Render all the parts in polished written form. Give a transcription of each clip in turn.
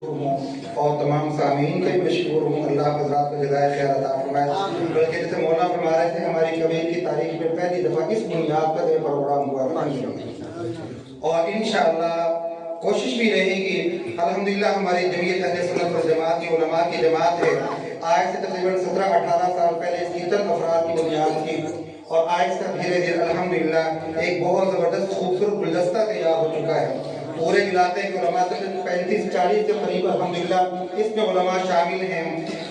اور تمام سامعین کے بھی مشکور ہوں. اللہ حضرات کو جزائے خیر عطا فرمائے. بلکہ جیسے مولانا فرما رہے تھے ہماری کبیر کی تاریخ میں پہلی دفعہ اس بنیاد پر یہ پروگرام ہوا اور انشاءاللہ کوشش بھی رہے گی. الحمدللہ ہماری جمعیت اہل سنت والجماعت کی علماء کی جماعت ہے. آج سے تقریباً 17-18 سال پہلے اس کی چند افراد کی بنیاد کی اور آج سے دھیرے دھیرے الحمدللہ ایک بہت زبردست خوبصورت گلدستہ تیار ہو چکا ہے. پورے علاقے کے علماء تقریباً 35-40 کے قریب الحمدللہ اس میں علماء شامل ہیں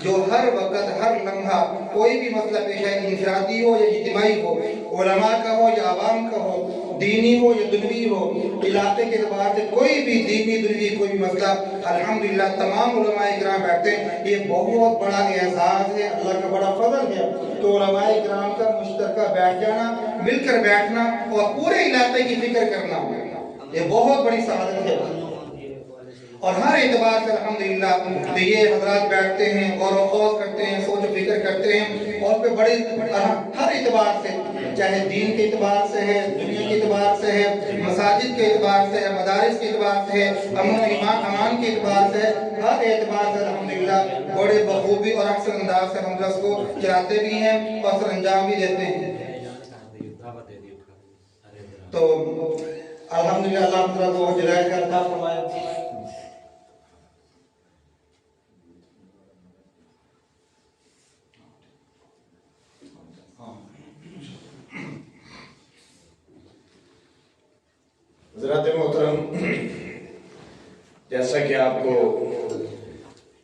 جو ہر وقت ہر لمحہ کوئی بھی مسئلہ پیش ہے, انفرادی ہو یا اجتماعی ہو, علماء کا ہو یا عوام کا ہو, دینی ہو یا دنوی ہو, علاقے کے اعتبار سے کوئی بھی دینی دنوی کوئی بھی مسئلہ الحمدللہ تمام علماء اکرام بیٹھتے ہیں. یہ بہت بڑا اعزاز ہے, اللہ کا بڑا فضل ہے تو علماء اکرام کا مشترکہ بیٹھ جانا, مل کر بیٹھنا اور پورے علاقے کی فکر کرنا, یہ بہت بڑی سعادت ہے. اور ہر اعتبار سے الحمدللہ یہ حضرات بیٹھتے ہیں, غور و خوض کرتے ہیں, سوچ و فکر کرتے ہیں اور پہ بڑے ہر اعتبار سے, چاہے دین کے اعتبار سے ہے, دنیا کے اعتبار سے ہے, مساجد کے اعتبار سے ہے, مدارس کے اعتبار سے ہے, امن و امان کے اعتبار سے ہے, ہر اعتبار سے الحمدللہ بڑے بخوبی اور احسن انداز سے ہم درس کو چلاتے بھی ہیں اور سر انجام بھی دیتے ہیں. تو الحمدللہ اللہ تعالیٰ کو جزائے خیر عطا فرمائے. حضرات محترم, جیسا کہ آپ کو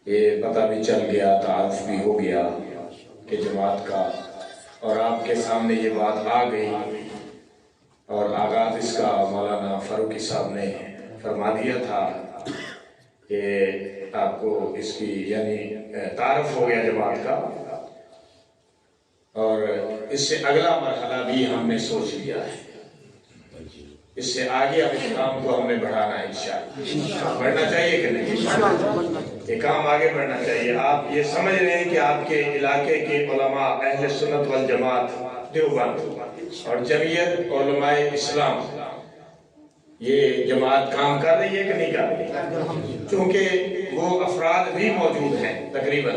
یہ پتہ بھی چل گیا, تعارف بھی ہو گیا کہ جماعت کا, اور آپ کے سامنے یہ بات آ گئی اور آغاز اس کا مولانا فاروقی صاحب نے فرما دیا تھا کہ آپ کو اس کی یعنی تعارف ہو گیا جماعت کا, اور اس سے اگلا مرحلہ بھی ہم نے سوچ لیا ہے. اس سے آگے اب اس کام کو ہم نے بڑھانا ہے انشاءاللہ. بڑھنا چاہیے کہ نہیں؟ یہ کام آگے بڑھنا چاہیے. آپ یہ سمجھ رہے ہیں کہ آپ کے علاقے کے علماء اہل سنت والجماعت دیوبند اور جمعیت علماء اسلام, یہ جماعت کام کر رہی ہے کہ نہیں کر رہی ہے؟ چونکہ وہ افراد بھی موجود ہیں تقریباً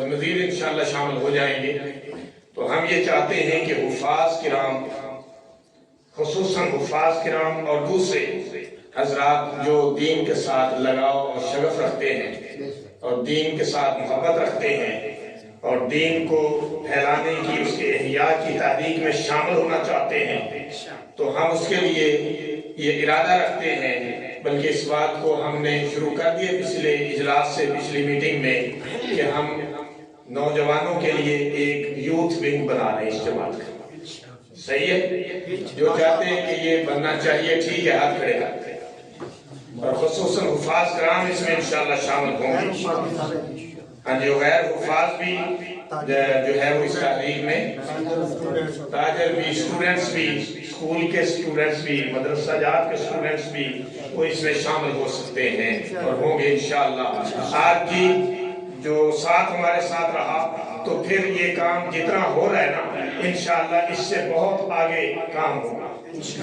مزید انشاءاللہ شامل ہو جائیں گے. تو ہم یہ چاہتے ہیں کہ حفاظ کرام, خصوصاً حفاظ کرام اور دوسرے حضرات جو دین کے ساتھ لگاؤ اور شغف رکھتے ہیں اور دین کے ساتھ محبت رکھتے ہیں اور دین کو پھیلانے کی, اس کے احیاء کی تحریک میں شامل ہونا چاہتے ہیں, تو ہم اس کے لیے یہ ارادہ رکھتے ہیں. بلکہ اس بات کو ہم نے شروع کر دیا پچھلے اجلاس سے, پچھلی میٹنگ میں, کہ ہم نوجوانوں کے لیے ایک یوتھ ونگ بنا رہے ہیں اس جماعت کا. صحیح ہے؟ جو چاہتے ہیں کہ یہ بننا چاہیے ٹھیک ہے, ہاتھ کھڑے کرتے ہیں, اور خصوصاً حفاظ کرام اس میں انشاءاللہ شامل ہوں گے. ہاں, جو غیر حفاظ بھی جو ہے وہ اس تحریک میں, تاجر بھی, اسٹوڈنٹس بھی, اسکول کے اسٹوڈنٹس بھی, مدرسہ جات کے اسٹوڈنٹس بھی, وہ اس میں شامل ہو سکتے ہیں اور ہوں گے انشاءاللہ. آج کی جو ساتھ ہمارے ساتھ رہا تو پھر یہ کام جتنا ہو رہا ہے نا انشاءاللہ اس سے بہت آگے کام ہوگا.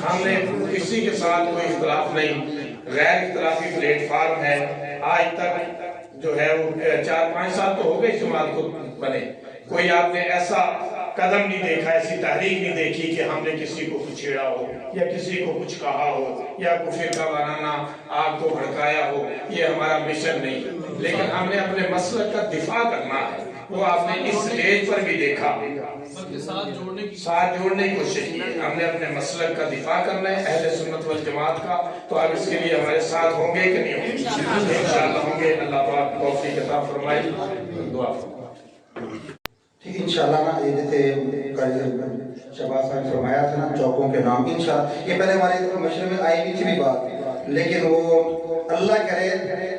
ہم نے کسی کے ساتھ کوئی اختلاف نہیں, غیر اختلافی پلیٹ فارم ہے. آج تک جو ہے وہ 4-5 سال تو ہو گئے اس جماعت کو بنے, کوئی آپ نے ایسا قدم نہیں دیکھا, ایسی تحریک نہیں دیکھی کہ ہم نے کسی کو کچھ چھیڑا ہو یا کسی کو کچھ کہا ہو یا کوئی فرقہ وارانہ آگ کو بھڑکایا ہو. یہ ہمارا مشن نہیں, لیکن ہم نے اپنے مسلک کا دفاع کرنا ہے. وہ آپ نے اس سٹیج پر بھی دیکھا, ساتھ جوڑنے کی کوشش کی. ہم نے اپنے مسلک کا دفاع کرنا ہے, اہل سنت والجماعت کا. تو آپ اس کے لیے ہمارے ساتھ ہوں گے کہ نہیں ہوں گے؟ انشاءاللہ ہوں گے. اللہ پاک توفیق عطا فرمائے. دعا فرمائے. ٹھیک انشاءاللہ نا, یہ جیسے شہباز صاحب فرمایا تھا نا چوکوں کے نام, انشاءاللہ یہ پہلے ہمارے مشورے میں آئی بھی تھی بھی بات, لیکن وہ اللہ کرے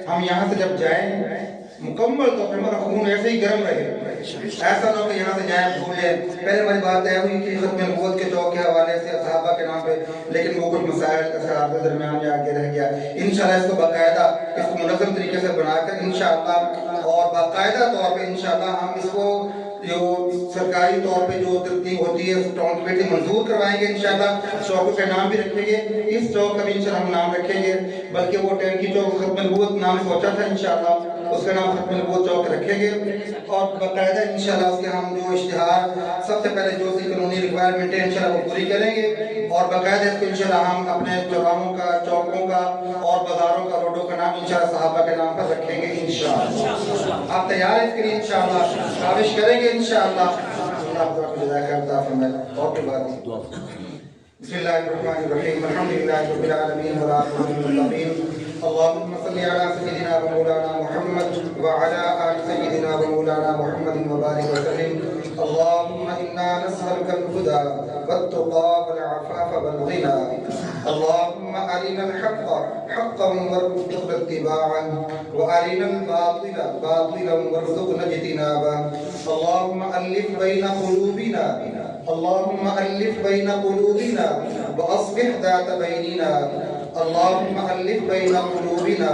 ہم یہاں سے جب جائیں مکمل طور پر ہمارا خون ایسے ہی گرم رہے, ایسا نہ ہو کہ یہاں سے جائیں بھولیں. پہلے ہماری بات ہے ہوئی کہ ختم نبوت کے چوک کے حوالے سے صحابہ کے نام پہ, لیکن وہ کچھ مسائل صحابہ کے درمیان میں آگے رہ گیا. انشاءاللہ اس کو باقاعدہ, اس کو منظم طریقے سے بنا کر انشاءاللہ اور باقاعدہ طور پہ انشاءاللہ ہم اس کو جو سرکاری طور پہ جو ترتیب ہوتی ہے ٹاؤن کمیٹی منظور کروائیں گے انشاءاللہ. چوکوں کا نام بھی رکھیں گے. اس چوک کا بھی انشاءاللہ ہم نام رکھیں گے, بلکہ وہ ٹینکی چوک ختم نبوت نام سوچا تھا انشاءاللہ, اس کا نام ختم نبوت چوک رکھیں گے. اور باقاعدہ انشاءاللہ اس کے ہم جو اشتہار سب سے پہلے جو سی قانونی ریکوائرمنٹ ہے انشاءاللہ وہ پوری کریں گے, اور باقاعدہ اس کو انشاءاللہ ہم اپنے چوراہوں کا, چوکوں کا اور بازاروں کا, روڈوں کا نام انشاءاللہ صحابہ کے نام پر رکھیں گے انشاءاللہ. آپ تیار ہیں اس کے لیے انشاءاللہ؟ کاوش کریں گے انشاءاللہ. اللہ تعالیٰ کو جزائے خیر عطا فرمائے. اور کوئی بات نہیں. بسم اللہ الرحمن الرحیم. الحمدللہ رب العالمین والعاقبۃ للمتقین. اللهم صل على سيدنا ومولانا محمد وعلى آل سيدنا ومولانا محمد وبارك وسلم. اللهم إنا نسألك الهدى والتقى والعفاف والغنى. اللهم أرنا الحق حقا وارزقنا اتباعه وأرنا الباطل باطلا وارزقنا اجتنابه. اللهم ألف بين قلوبنا, اللهم ألف بين قلوبنا وأصلح ذات بيننا. اللهم ألف بين قلوبنا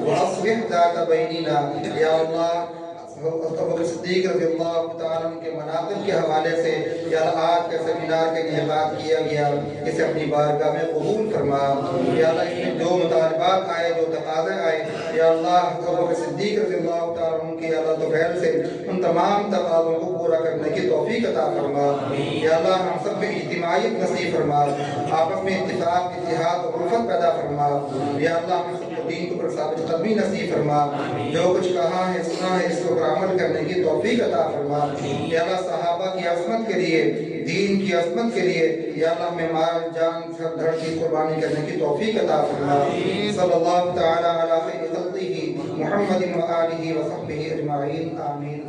وأصلح ذات بيننا. یا اللہ ابو بکر صدیق رضی اللہ تعالیٰ عنہ کے مناقب کے حوالے سے یا اللہ آج کے سیمینار کے انعقاد کیا گیا, اسے اپنی بارگاہ میں قبول فرما. یا اللہ اس میں جو مطالبات آئے, جو تقاضے آئے, یا اللہ ابو بکر صدیق رضی اللہ تعالیٰ عنہ کی اللہ توفیق سے ان تمام تقاضوں کو پورا کرنے کی توفیق عطا فرما. یا اللہ ہم سب میں اجتماعیت نصیب فرما, آپس میں اتفاق, اتحاد اور الفت پیدا فرما. یا اللہ ہم سب کو دین پر ثابت قدمی نصیب فرما. جو کچھ کہا ہے, سنا ہے, اس کو عمل کرنے کی توفیق عطا فرما. یا اللہ صحابہ کی عظمت کے لیے, دین کی عظمت کے لیے یا اللہ ہمیں مال جان سر دھڑ کی قربانی کرنے کی توفیق عطا فرما. صلی اللہ تعالی علی خیر خلقہ محمد و آلہ و صحبہ اجمعین. آمین.